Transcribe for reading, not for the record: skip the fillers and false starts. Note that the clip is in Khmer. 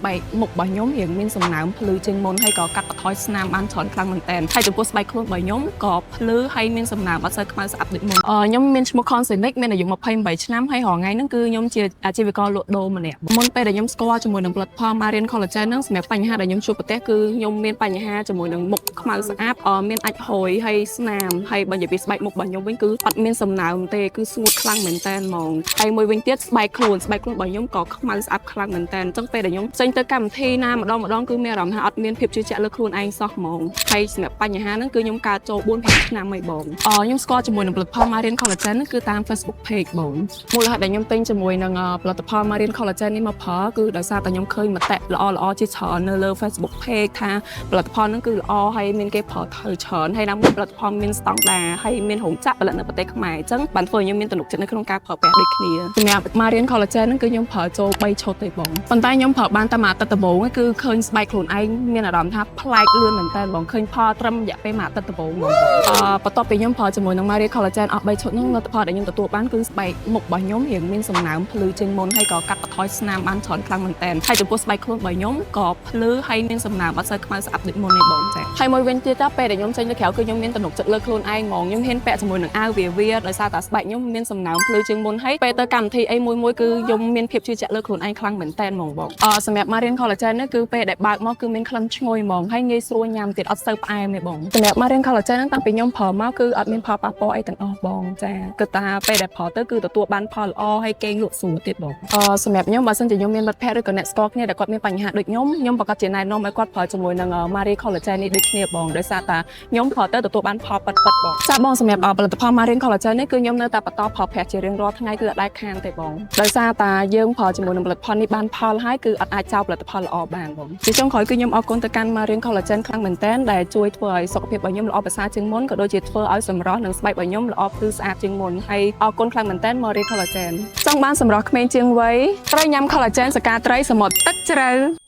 បែកមុខរបស់ខ្ញុំរៀងមានសំណើមភ្លឺជាងមុនហើយក៏កាត់បន្ថយស្នាមបានច្រើនខ្លាំងមែនទែនហើយចំពោះស្បែកខ្លួនរបស់ខ្ញុំក៏ភ្លឺហើយមានសំណើមអត់សូវខ្មៅស្អាប់ដូចមុនខ្ញុំមានឈ្មោះ Consenic មានអាយុ28ឆ្នាំហើយរាល់ថ្ងៃហ្នឹងគឺខ្ញុំជាអាជីវករលក់ដូរម្នាក់មុនពេលដែលខ្ញុំស្គាល់ជាមួយនឹងផលិតផល Marian Collagen ហ្នឹងសម្រាប់បញ្ហាដែលខ្ញុំជួបប្រទះគឺខ្ញុំមានបញ្ហាជាមួយនឹងមុខខ្មៅស្អាប់មានអាចហុយហើយស្នាមហើយបើនិយាយពីស្បែកមុខរបស់ខ្ញុំវិញគឺអត់មានសំណើមទេគឺស្ងួតខ្លាំងមែនទែនហ្មងហើយមួយវិញទៀតស្បែកខ្លួនរបស់ខ្ញុំក៏ខ្មៅស្អាប់ខ្លាំងមែនទែនអញ្ចឹងពេលដែលខ្ញុំចេញទៅកម្មវិធីណាម្ដងគឺមានអារម្មណ៍ថាអត់មានភាពជឿជាក់លើខ្លួនឯងសោះហ្មងហើយសម្រាប់បញ្ហាហ្នឹងគឺខ្ញុំកើតចូល 4-5 ឆ្នាំហើយបងខ្ញុំស្គាល់ជាមួយនឹងផលិតផល Marian Collagen គឺតាម Facebook page បងមូលហេតុដែលខ្ញុំទិញជាមួយនឹងផលិតផល Marian Collagen នេះមកប្រើគឺដោយសារតែខ្ញុំឃើញមតិល្អជាច្រើននៅលើ Facebook page ថាផលិតផលហ្នឹងគឺល្អហើយមានគេប្រើទៅច្រើនហើយណាមួយផលិតផលមានស្តង់ដារហើយមានរោងចក្រផលិតនៅប្រទេសខ្មែរអញ្ចឹងបានធ្វើឲ្យខ្ញុំមានទំនុកចិត្តនៅក្នុងការប្រើប្រាស់ដូចគ្នាសម្រាប់ Marian Collagen ហ្នឹងគឺខ្ញុំប្រើចូល3ឈុតទេបងប៉ុន្តែខ្ញុំប្រើបានតែមួយអាទិត្យដំបូងគឺឃើញស្បែកខ្លួនឯងមានអារម្មណ៍ថាប្លែកលឿនមែនតើបងឃើញផលត្រឹមរយៈពេលមួយអាទិត្យដំបូងហ្មងបន្ទាប់ពីខ្ញុំប្រើជាមួយនឹង Marian Collagen អស់3ឈុតហ្នឹងលទ្ធផលដែលខ្ញុំទទួលបានគឺស្បែកមុខរបស់ខ្ញុំរៀងមានសំណើមភ្លឺជាងមុនហើយក៏កាត់បន្ថយស្នាមបានច្រើនខ្លាំងមែនតើហើយចំពោះស្បែកខ្លួនរបស់ខ្ញុំក៏ភ្លឺហើយមានសំណើមអត់សូវខ្មៅស្អាប់ដូចមុនទេបងចា៎ហើយមួយវិញទៀតទៅពេលដែលខ្ញុំចេញទៅក្រៅគឺខ្ញុំមានទំនុកចិត្តលើខ្លួនឯងហ្មងខ្ញុំហ៊ានពាក់ជាមួយនឹងអាវវាដោយសារតែស្បែកខ្ញុំមានសំណើមភ្លឺជាងមុនហើយពេលទៅកម្មវិធីអីមួយគឺខ្ញុំមានភាពជឿជាក់លើខ្លួនឯងខ្លាំងមែនតើហ្មងបងសម្រាប់ Marian Collagen នេះគឺពេលដែលបើកមកគឺមានក្លិនឈ្ងុយហ្មងហើយងាយស្រួលញ៉ាំទៀតអត់សូវផ្អែមទេបងសម្រាប់ Marian Collagen ហ្នឹងតាំងពីខ្ញុំប្រើមកគឺអត់មានផលប៉ះពាល់អីទាំងអស់បងចាគិតថាពេលដែលប្រើទៅគឺទទួលបានផលល្អហើយគេងលក់ស្រួលទៀតបងសម្រាប់ខ្ញុំបើសិនជាខ្ញុំមានមិត្តភក្តិឬក៏អ្នកស្គាល់គ្នាដែលគាត់មានបញ្ហាដូចខ្ញុំប្រកាសជាណែនាំឲ្យគាត់ប្រើជាមួយនឹង Marian Collagen នេះដូចគ្នាបងដោយសារតែខ្ញុំប្រើទៅទទួលបានផលប៉ិតបងចាបងសម្រាប់ផលិតផល Marian Collagen នេះគឺខ្ញុំនៅតែបន្តប្រើប្រាស់ជារៀងរាល់ថ្ងៃគឺអត់ដែលខានទេបងដោយសារតែយើងប្រើជាមួយនឹងផលិតផលនេះបានផលហើយគឺអត់អាចចោលផលិតផលល្អបានបងជាចុងក្រោយគឺខ្ញុំអរគុណទៅកាន់ Marian Collagen ខ្លាំងមែនទែនដែលជួយធ្វើឲ្យសុខភាពរបស់ខ្ញុំល្អប្រសើរជាងមុនក៏ដូចជាធ្វើឲ្យសម្រស់និងស្បែករបស់ខ្ញុំល្អភ្លឺស្អាតជាងមុនហើយអរគុណខ្លាំងមែនទែន Marian Collagen ចង់បានសម្រស់ក្មេងជាងវ័យត្រូវញ៉ាំ Collagen សកាត្រីសមុទ្រទឹកជ្រៅ